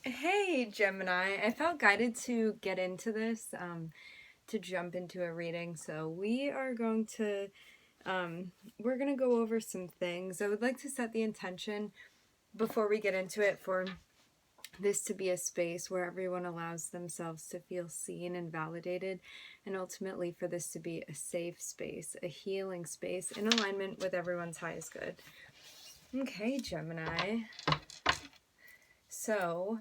Hey Gemini, I felt guided to get into this, to jump into a reading. So we are going to, we're going to go over some things. I would like to set the intention before we get into it for this to be a space where everyone allows themselves to feel seen and validated, and ultimately for this to be a safe space, a healing space in alignment with everyone's highest good. Okay, Gemini. So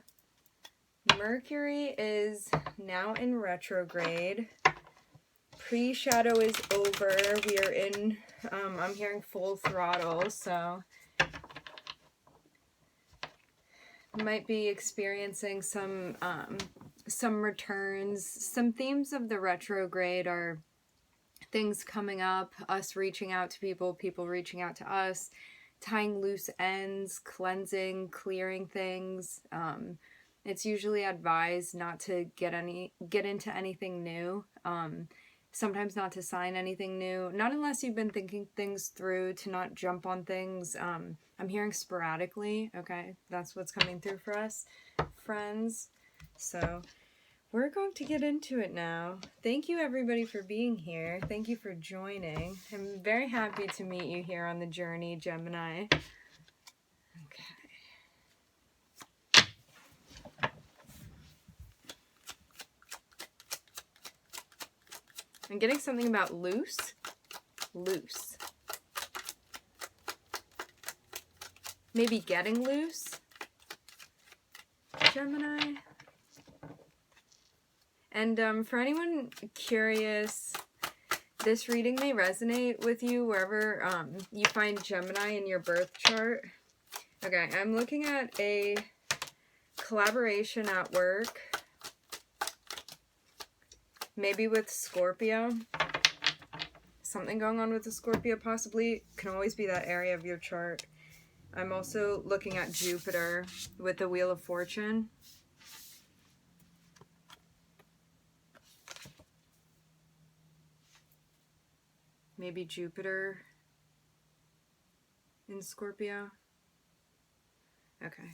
Mercury is now in retrograde. Pre-shadow is over. We are in, I'm hearing full throttle, so might be experiencing some returns. Some themes of the retrograde are things coming up, us reaching out to people, people reaching out to us, tying loose ends, cleansing, clearing things. It's usually advised not to get into anything new. Sometimes not to sign anything new, not unless you've been thinking things through, to not jump on things. I'm hearing sporadically. Okay, that's what's coming through for us, friends. So we're going to get into it now. Thank you everybody for being here. Thank you for joining. I'm very happy to meet you here on the journey, Gemini. Okay. I'm getting something about loose. Loose. Maybe getting loose. Gemini. And for anyone curious, this reading may resonate with you wherever you find Gemini in your birth chart. Okay, I'm looking at a collaboration at work. Maybe with Scorpio. Something going on with the Scorpio possibly. Can always be that area of your chart. I'm also looking at Jupiter with the Wheel of Fortune. Maybe Jupiter in Scorpio. Okay.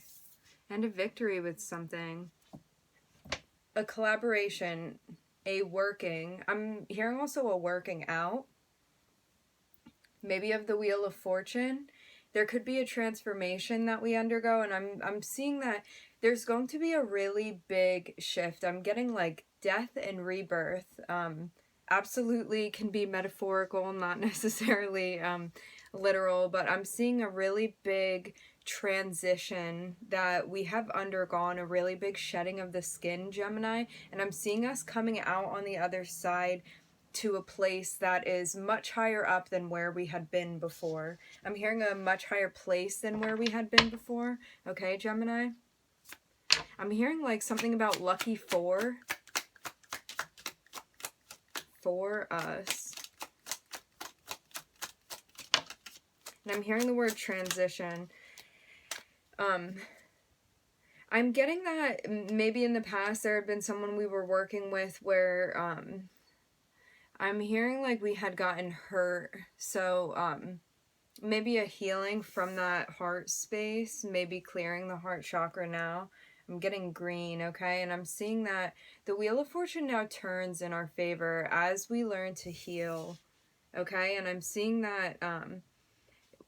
And a victory with something. A collaboration. A working. I'm hearing also a working out. Maybe of the Wheel of Fortune. There could be a transformation that we undergo, and I'm seeing that there's going to be a really big shift. I'm getting like death and rebirth. Absolutely can be metaphorical, not necessarily literal, but I'm seeing a really big transition, that we have undergone a really big shedding of the skin, Gemini, and I'm seeing us coming out on the other side to a place that is much higher up than where we had been before. I'm hearing a much higher place than where we had been before. Okay, Gemini? I'm hearing like something about lucky four for us. And I'm hearing the word transition. I'm getting that maybe in the past there had been someone we were working with where I'm hearing like we had gotten hurt. So maybe a healing from that heart space, maybe clearing the heart chakra now. I'm getting green, okay? And I'm seeing that the Wheel of Fortune now turns in our favor as we learn to heal, okay? And I'm seeing that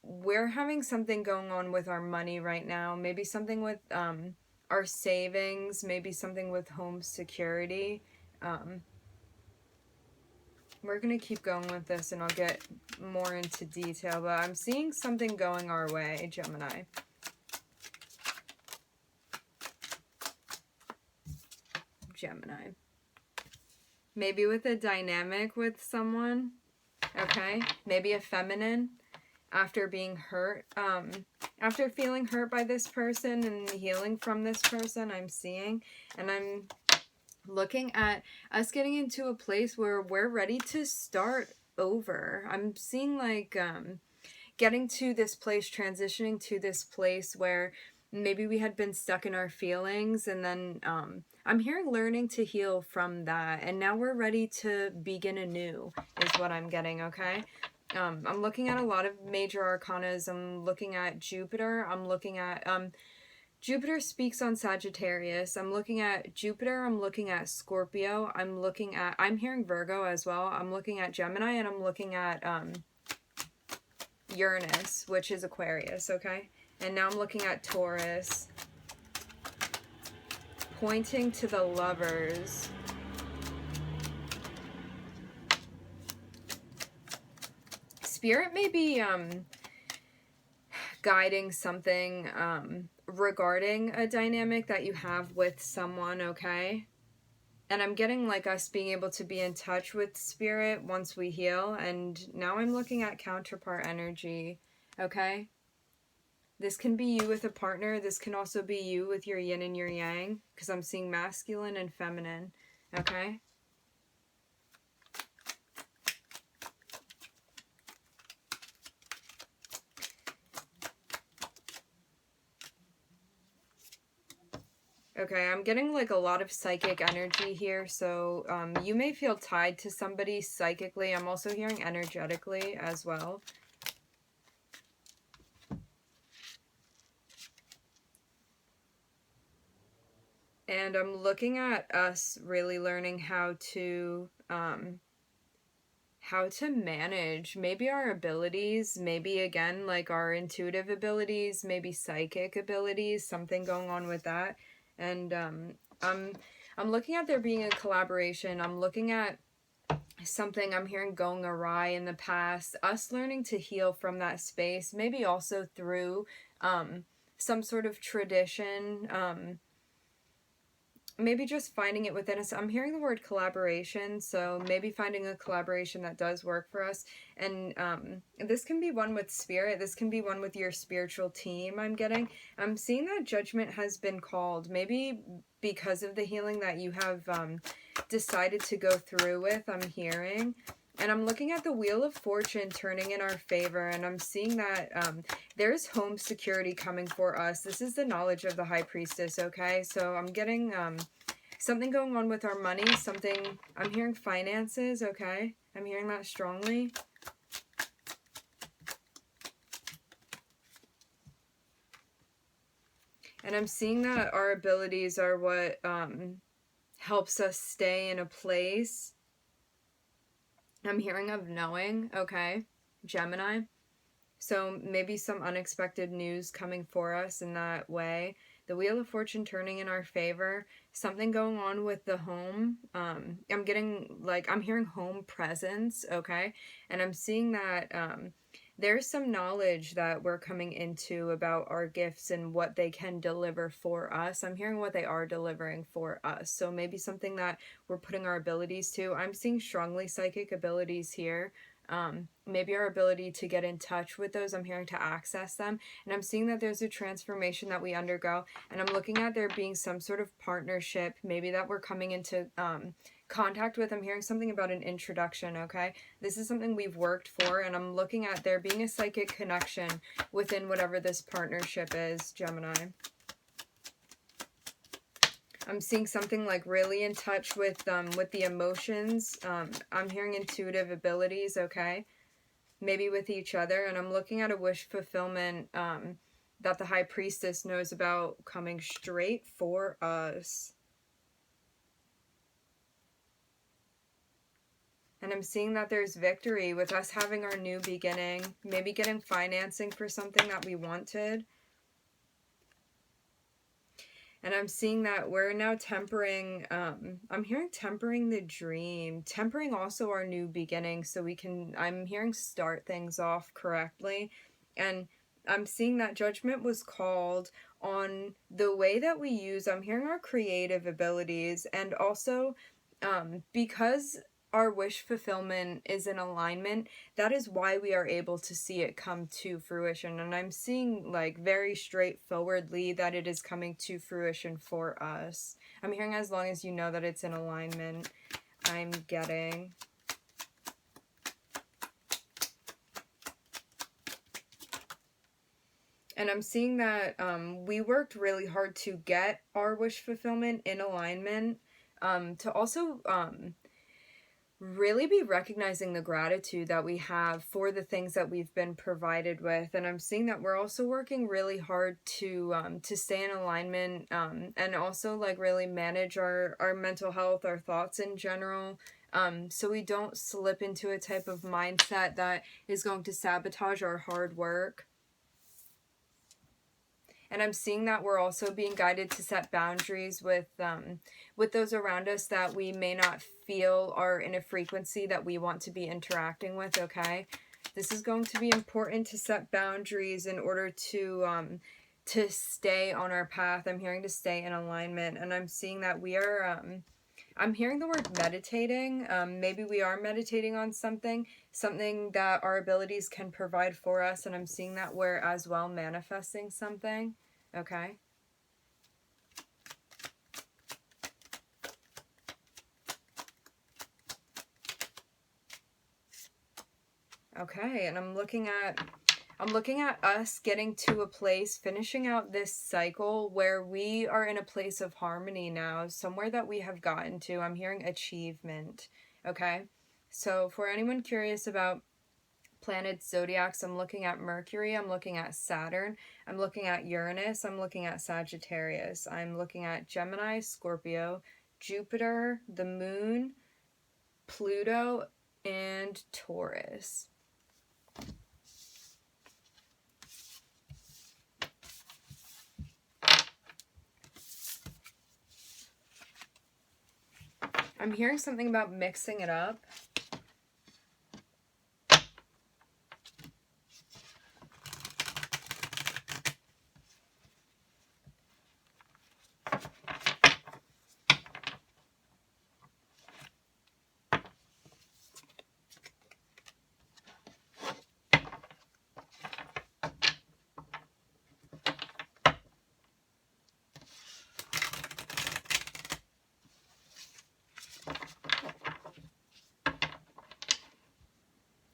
we're having something going on with our money right now. Maybe something with our savings, maybe something with home security. We're going to keep going with this and I'll get more into detail, but I'm seeing something going our way, Gemini. Gemini. Maybe with a dynamic with someone, okay? Maybe a feminine after being hurt, after feeling hurt by this person and healing from this person, I'm seeing, and I'm looking at us getting into a place where we're ready to start over. I'm seeing like getting to this place, transitioning to this place where maybe we had been stuck in our feelings, and then I'm hearing learning to heal from that, and now we're ready to begin anew is what I'm getting, okay? I'm looking at a lot of major arcanas. I'm looking at Jupiter. I'm looking at Jupiter speaks on Sagittarius. I'm looking at Jupiter, I'm looking at Scorpio, I'm hearing Virgo as well. I'm looking at Gemini, and I'm looking at Uranus, which is Aquarius, okay? And now I'm looking at Taurus, pointing to the Lovers. Spirit may be guiding something regarding a dynamic that you have with someone, okay? And I'm getting like us being able to be in touch with spirit once we heal. And now I'm looking at counterpart energy, okay? This can be you with a partner. This can also be you with your yin and your yang, because I'm seeing masculine and feminine, okay? Okay, I'm getting like a lot of psychic energy here, so you may feel tied to somebody psychically. I'm also hearing energetically as well. And I'm looking at us really learning how to manage maybe our abilities, maybe again like our intuitive abilities, maybe psychic abilities, something going on with that. And I'm looking at there being a collaboration. I'm looking at something I'm hearing going awry in the past, us learning to heal from that space, maybe also through some sort of tradition, maybe just finding it within us. I'm hearing the word collaboration, so maybe finding a collaboration that does work for us. And this can be one with spirit. This can be one with your spiritual team, I'm getting. I'm seeing that judgment has been called, maybe because of the healing that you have decided to go through with, I'm hearing. And I'm looking at the Wheel of Fortune turning in our favor, and I'm seeing that there's home security coming for us. This is the knowledge of the High Priestess, okay? So I'm getting something going on with our money, something, I'm hearing finances, okay? I'm hearing that strongly. And I'm seeing that our abilities are what helps us stay in a place. I'm hearing of knowing, okay, Gemini. So maybe some unexpected news coming for us in that way. The Wheel of Fortune turning in our favor. Something going on with the home. I'm getting, like, I'm hearing home presence, okay? And I'm seeing that there's some knowledge that we're coming into about our gifts and what they can deliver for us. I'm hearing what they are delivering for us. So maybe something that we're putting our abilities to. I'm seeing strongly psychic abilities here. Maybe our ability to get in touch with those, I'm hearing to access them. And I'm seeing that there's a transformation that we undergo. And I'm looking at there being some sort of partnership, maybe that we're coming into contact with. I'm hearing something about an introduction, okay? This is something we've worked for, and I'm looking at there being a psychic connection within whatever this partnership is, Gemini. I'm seeing something like really in touch with the emotions. I'm hearing intuitive abilities, okay? Maybe with each other. And I'm looking at a wish fulfillment that the High Priestess knows about coming straight for us. And I'm seeing that there's victory with us having our new beginning. Maybe getting financing for something that we wanted. And I'm seeing that we're now tempering, I'm hearing tempering the dream, tempering also our new beginning, so we can, I'm hearing start things off correctly. And I'm seeing that judgment was called on the way that we use, I'm hearing our creative abilities, and also because our wish fulfillment is in alignment, that is why we are able to see it come to fruition. And I'm seeing, like, very straightforwardly that it is coming to fruition for us. I'm hearing as long as you know that it's in alignment, I'm getting. And I'm seeing that we worked really hard to get our wish fulfillment in alignment, to also really be recognizing the gratitude that we have for the things that we've been provided with. And I'm seeing that we're also working really hard to stay in alignment, and also like really manage our mental health, our thoughts in general, so we don't slip into a type of mindset that is going to sabotage our hard work. And I'm seeing that we're also being guided to set boundaries with those around us that we may not feel are in a frequency that we want to be interacting with, okay? This is going to be important to set boundaries in order to stay on our path. I'm hearing to stay in alignment, and I'm seeing that we are I'm hearing the word meditating. Maybe we are meditating on something that our abilities can provide for us. And I'm seeing that we're as well manifesting something. Okay. Okay, and I'm looking at us getting to a place, finishing out this cycle where we are in a place of harmony now, somewhere that we have gotten to. I'm hearing achievement, okay? So for anyone curious about planets, zodiacs, I'm looking at Mercury, I'm looking at Saturn, I'm looking at Uranus, I'm looking at Sagittarius, I'm looking at Gemini, Scorpio, Jupiter, the Moon, Pluto, and Taurus. I'm hearing something about mixing it up.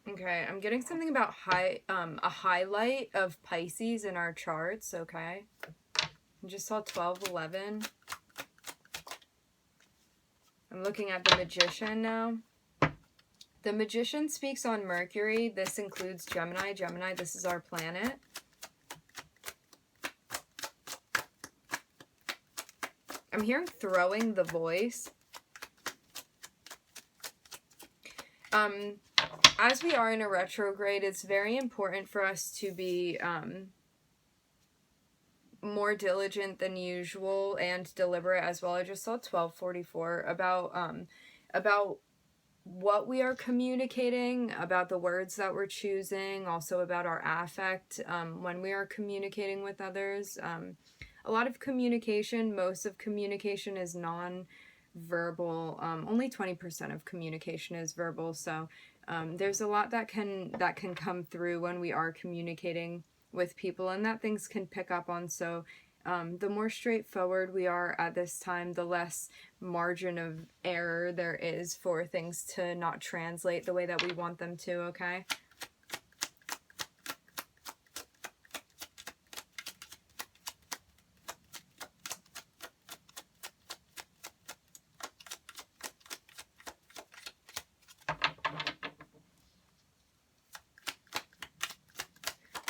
Okay, I'm getting something about a highlight of Pisces in our charts, okay? I just saw 1211. I'm looking at the Magician now. The Magician speaks on Mercury. This includes Gemini. Gemini, this is our planet. I'm hearing throwing the voice. As we are in a retrograde, it's very important for us to be more diligent than usual and deliberate as well. I just saw 1244 about what we are communicating, about the words that we're choosing, also about our affect when we are communicating with others. A lot of communication, most of communication is non-verbal. Only 20% of communication is verbal, so there's a lot that can come through when we are communicating with people, and that things can pick up on. So the more straightforward we are at this time, the less margin of error there is for things to not translate the way that we want them to, okay?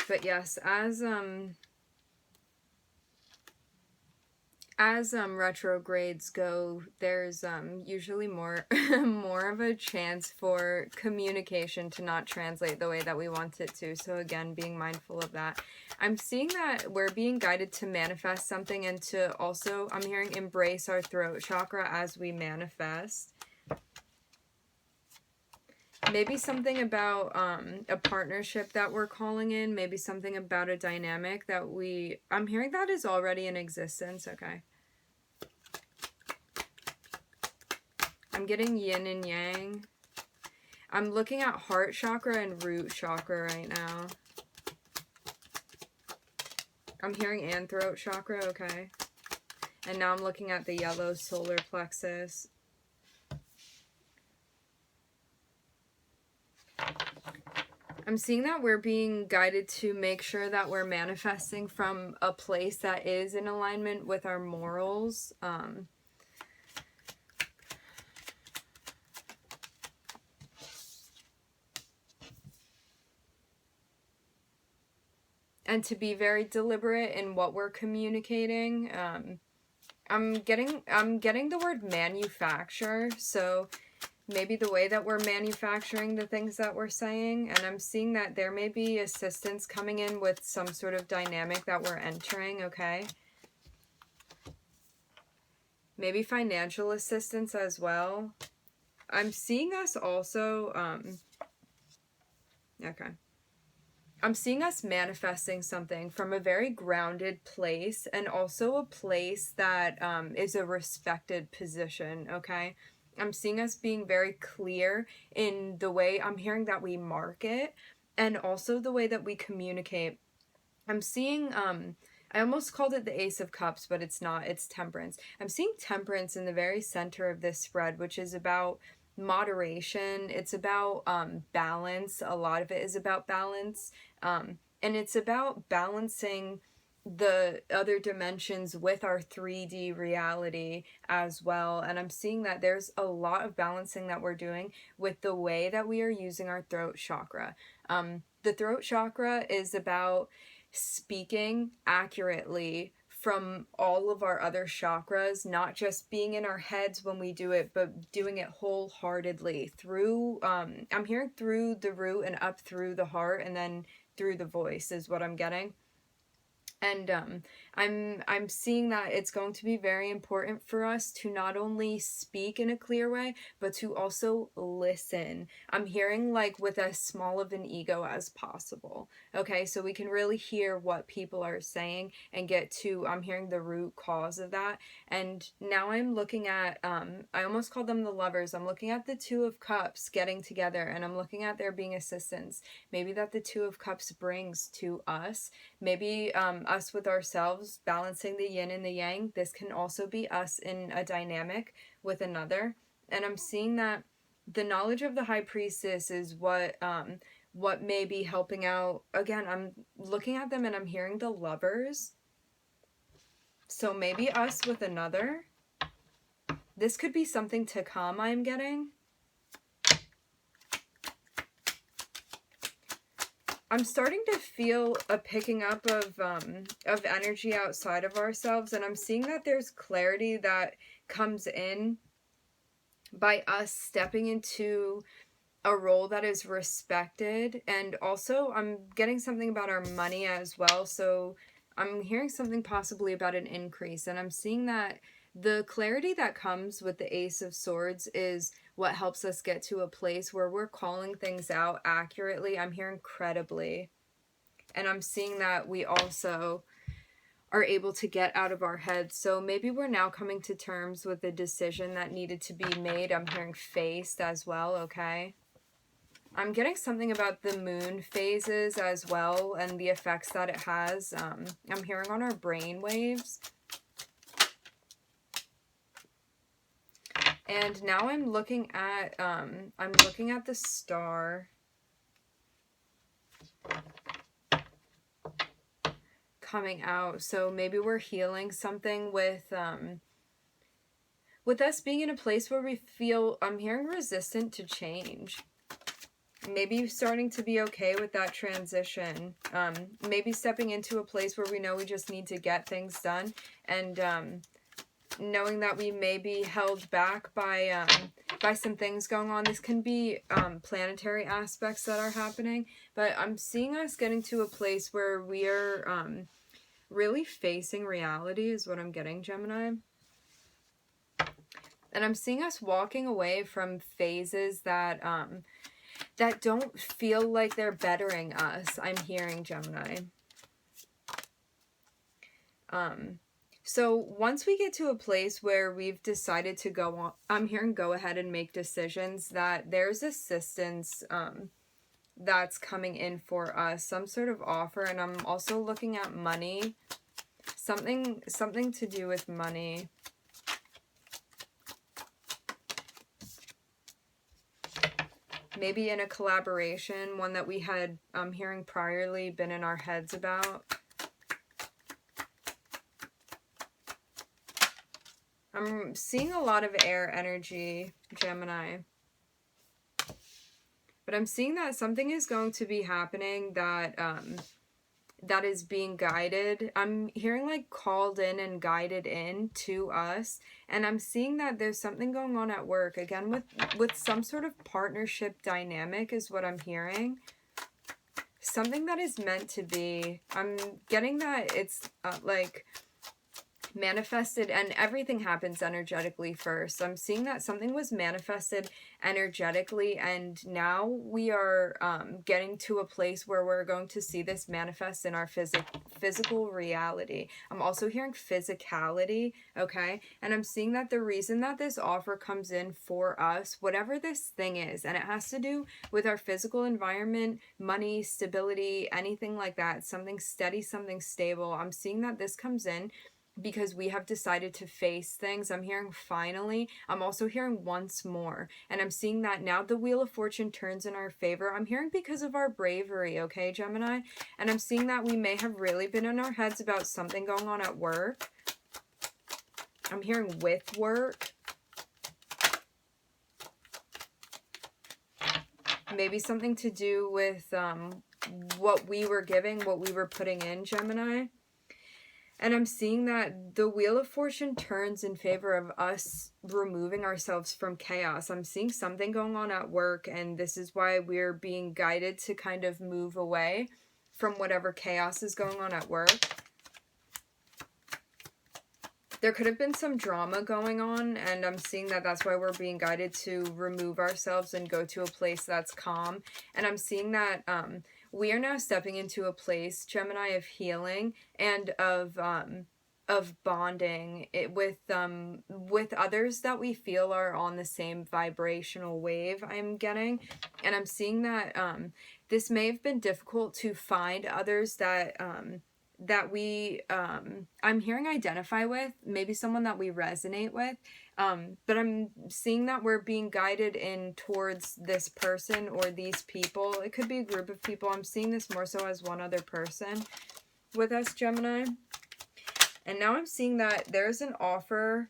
But yes, as retrogrades go, there's usually more more of a chance for communication to not translate the way that we want it to. So again, being mindful of that. I'm seeing that we're being guided to manifest something, and to also, I'm hearing, embrace our throat chakra as we manifest. Maybe something about a partnership that we're calling in. Maybe something about a dynamic that I'm hearing that is already in existence. Okay. I'm getting yin and yang. I'm looking at heart chakra and root chakra right now. I'm hearing and throat chakra. Okay. And now I'm looking at the yellow solar plexus. I'm seeing that we're being guided to make sure that we're manifesting from a place that is in alignment with our morals. and to be very deliberate in what we're communicating. I'm getting the word manufacture, so maybe the way that we're manufacturing the things that we're saying, and I'm seeing that there may be assistance coming in with some sort of dynamic that we're entering, okay? Maybe financial assistance as well. I'm seeing us also, okay. I'm seeing us manifesting something from a very grounded place, and also a place that is a respected position, okay? I'm seeing us being very clear in the way I'm hearing that we market, and also the way that we communicate. I'm seeing, I almost called it the Ace of Cups, but it's not, it's Temperance. I'm seeing Temperance in the very center of this spread, which is about moderation. It's about balance. A lot of it is about balance. And it's about balancing the other dimensions with our 3D reality as well. And I'm seeing that there's a lot of balancing that we're doing with the way that we are using our throat chakra. The throat chakra is about speaking accurately from all of our other chakras, not just being in our heads when we do it, but doing it wholeheartedly through, I'm hearing through the root and up through the heart, and then through the voice is what I'm getting. And I'm seeing that it's going to be very important for us to not only speak in a clear way, but to also listen. I'm hearing like with as small of an ego as possible. Okay, so we can really hear what people are saying and get to, I'm hearing the root cause of that. And now I'm looking at, I almost called them the lovers. I'm looking at the Two of Cups getting together, and I'm looking at there being assistance. Maybe that the Two of Cups brings to us. Maybe us with ourselves, balancing the yin and the yang. This can also be us in a dynamic with another. And I'm seeing that the knowledge of the High Priestess is what may be helping out. Again, I'm looking at them and I'm hearing the lovers. So maybe us with another. This could be something to come, I'm getting. I'm starting to feel a picking up of energy outside of ourselves, and I'm seeing that there's clarity that comes in by us stepping into a role that is respected. And also I'm getting something about our money as well, so I'm hearing something possibly about an increase, and I'm seeing that the clarity that comes with the Ace of Swords is what helps us get to a place where we're calling things out accurately. I'm hearing credibly. And I'm seeing that we also are able to get out of our heads. So maybe we're now coming to terms with the decision that needed to be made. I'm hearing faced as well, okay? I'm getting something about the moon phases as well and the effects that it has. I'm hearing on our brain waves. And now I'm looking at the star coming out. So maybe we're healing something with us being in a place where we feel, I'm hearing resistant to change. Maybe starting to be okay with that transition. Maybe stepping into a place where we know we just need to get things done, and knowing that we may be held back by some things going on. This can be planetary aspects that are happening, but I'm seeing us getting to a place where we are really facing reality is what I'm getting, Gemini. And I'm seeing us walking away from phases that that don't feel like they're bettering us. I'm hearing, Gemini. So once we get to a place where we've decided to go on, I'm hearing go ahead and make decisions, that there's assistance that's coming in for us, some sort of offer. And I'm also looking at money, something to do with money. Maybe in a collaboration, one that we had, I'm hearing priorly, been in our heads about. I'm seeing a lot of air energy, Gemini. But I'm seeing that something is going to be happening that that is being guided. I'm hearing like called in and guided in to us. And I'm seeing that there's something going on at work. Again, with some sort of partnership dynamic is what I'm hearing. Something that is meant to be. I'm getting that it's like manifested, and everything happens energetically first. I'm seeing that something was manifested energetically, and now we are getting to a place where we're going to see this manifest in our physical reality. I'm also hearing physicality, okay? And I'm seeing that the reason that this offer comes in for us, whatever this thing is, and it has to do with our physical environment, money, stability, anything like that, something steady, something stable. I'm seeing that this comes in because we have decided to face things. I'm hearing finally. I'm also hearing once more. And I'm seeing that now the Wheel of Fortune turns in our favor. I'm hearing because of our bravery, okay, Gemini? And I'm seeing that we may have really been in our heads about something going on at work. I'm hearing with work. Maybe something to do with what we were giving, what we were putting in, Gemini. And I'm seeing that the Wheel of Fortune turns in favor of us removing ourselves from chaos. I'm seeing something going on at work, and this is why we're being guided to kind of move away from whatever chaos is going on at work. There could have been some drama going on, and I'm seeing that that's why we're being guided to remove ourselves and go to a place that's calm. And I'm seeing that we are now stepping into a place, Gemini, of healing and of bonding with others that we feel are on the same vibrational wave. I'm getting, and I'm seeing that this may have been difficult to find others that we I'm hearing identify with, maybe someone that we resonate with, but I'm seeing that we're being guided in towards this person or these people. It could be a group of people. I'm seeing this more so as one other person with us, Gemini. And now I'm seeing that there's an offer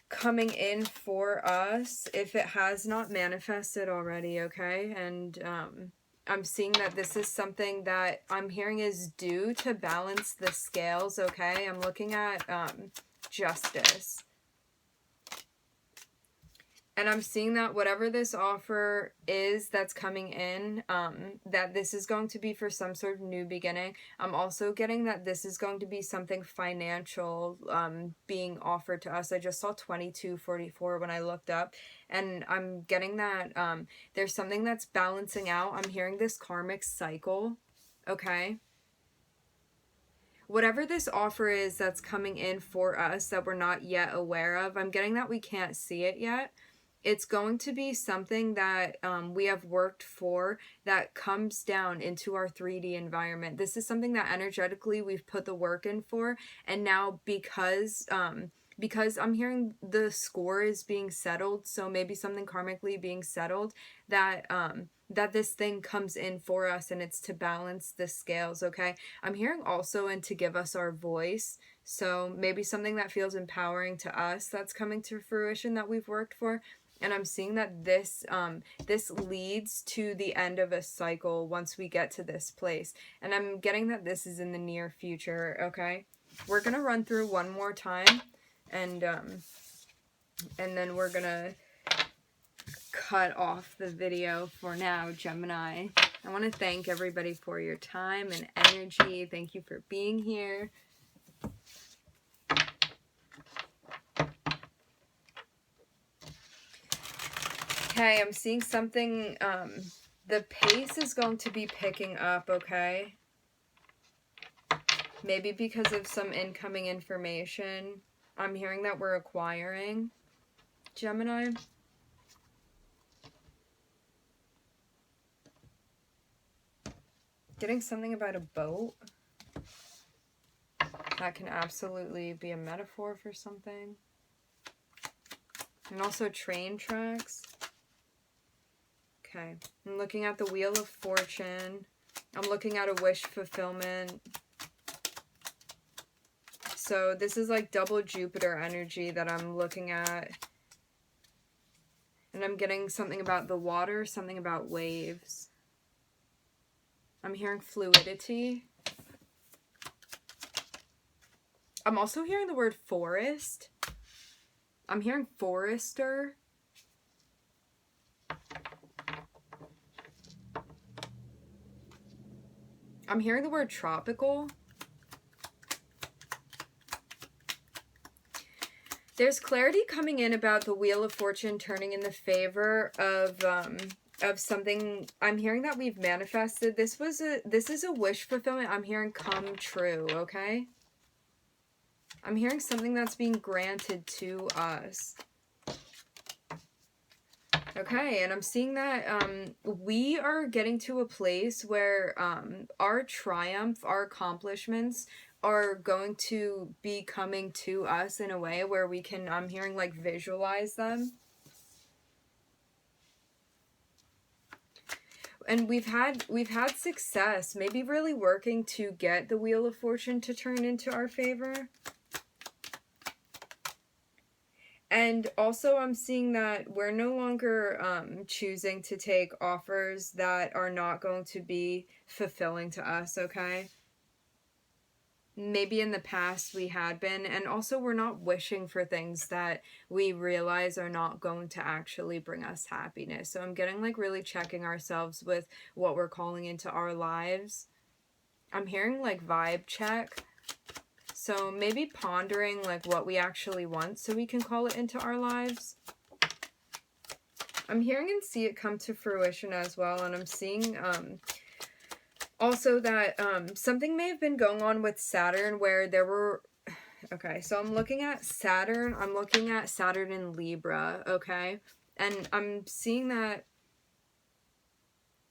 coming in for us if it has not manifested already, okay? And I'm seeing that this is something that I'm hearing is due to balance the scales, okay? I'm looking at justice. And I'm seeing that whatever this offer is that's coming in, that this is going to be for some sort of new beginning. I'm also getting that this is going to be something financial being offered to us. I just saw 2244 when I looked up. And I'm getting that there's something that's balancing out. I'm hearing this karmic cycle, okay? Whatever this offer is that's coming in for us that we're not yet aware of, I'm getting that we can't see it yet. It's going to be something that we have worked for that comes down into our 3D environment. This is something that energetically we've put the work in for, and now because I'm hearing the score is being settled, so maybe something karmically being settled, that that this thing comes in for us, and it's to balance the scales, okay? I'm hearing also and to give us our voice. So maybe something that feels empowering to us that's coming to fruition that we've worked for. And I'm seeing that this leads to the end of a cycle once we get to this place. And I'm getting that this is in the near future, okay? We're going to run through one more time, and then we're going to cut off the video for now, Gemini. I want to thank everybody for your time and energy. Thank you for being here. Okay, I'm seeing something, the pace is going to be picking up, okay? Maybe because of some incoming information. I'm hearing that we're acquiring, Gemini. Getting something about a boat. That can absolutely be a metaphor for something. And also train tracks. Okay, I'm looking at the Wheel of Fortune. I'm looking at a wish fulfillment. So this is like double Jupiter energy that I'm looking at. And I'm getting something about the water, something about waves. I'm hearing fluidity. I'm also hearing the word forest. I'm hearing forester. I'm hearing the word tropical. There's clarity coming in about the Wheel of Fortune turning in the favor of something. I'm hearing that we've manifested. This is a wish fulfillment. I'm hearing come true, okay? I'm hearing something that's being granted to us. Okay, and I'm seeing that we are getting to a place where our triumph, our accomplishments are going to be coming to us in a way where we can, I'm hearing, like, visualize them. And we've had success, maybe really working to get the Wheel of Fortune to turn into our favor. And also I'm seeing that we're no longer choosing to take offers that are not going to be fulfilling to us, okay? Maybe in the past we had been, and also we're not wishing for things that we realize are not going to actually bring us happiness. So I'm getting, like, really checking ourselves with what we're calling into our lives. I'm hearing, like, vibe check. So maybe pondering, like, what we actually want so we can call it into our lives. I'm hearing and see it come to fruition as well. And I'm seeing also that something may have been going on with Saturn where there were... Okay, so I'm looking at Saturn. I'm looking at Saturn in Libra, okay? And I'm seeing that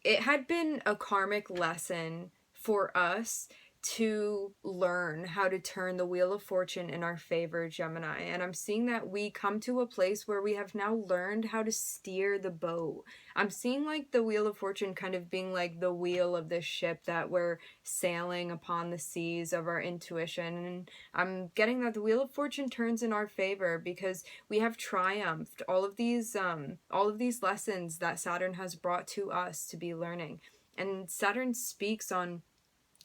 it had been a karmic lesson for us to learn how to turn the Wheel of Fortune in our favor, Gemini. And I'm seeing that we come to a place where we have now learned how to steer the boat. I'm seeing, like, the Wheel of Fortune kind of being like the wheel of this ship that we're sailing upon the seas of our intuition. And I'm getting that the Wheel of Fortune turns in our favor because we have triumphed all of these lessons that Saturn has brought to us to be learning. And Saturn speaks on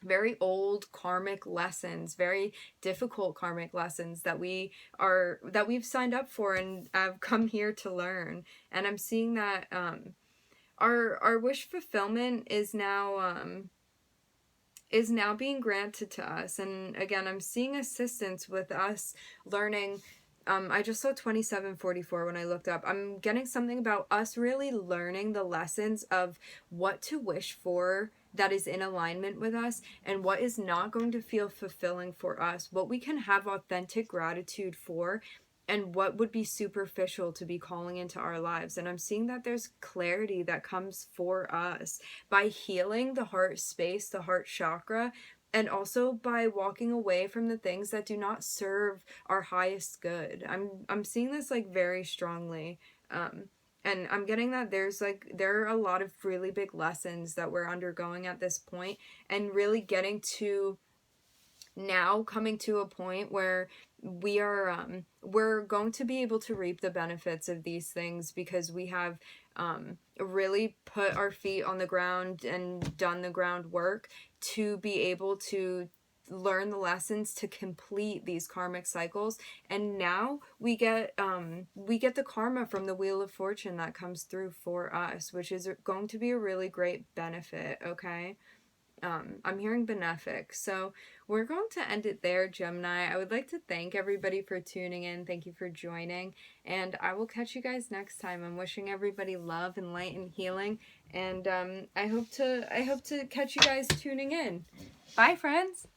very old karmic lessons, very difficult karmic lessons that we've signed up for and have come here to learn. And I'm seeing that our wish fulfillment is now being granted to us. And again, I'm seeing assistance with us learning. I just saw 2744 when I looked up. I'm getting something about us really learning the lessons of what to wish for that is in alignment with us and what is not going to feel fulfilling for us, what we can have authentic gratitude for, and what would be superficial to be calling into our lives. And I'm seeing that there's clarity that comes for us by healing the heart space, the heart chakra, and also by walking away from the things that do not serve our highest good. I'm seeing this, like, very strongly. And I'm getting that there are a lot of really big lessons that we're undergoing at this point, and really getting to now coming to a point where we're going to be able to reap the benefits of these things because we have really put our feet on the ground and done the groundwork to be able to learn the lessons to complete these karmic cycles. And now we get the karma from the Wheel of Fortune that comes through for us, which is going to be a really great benefit, okay? I'm hearing benefic. So we're going to end it there, Gemini. I would like to thank everybody for tuning in. Thank you for joining, and I will catch you guys next time. I'm wishing everybody love and light and healing, and I hope to catch you guys tuning in. Bye, friends.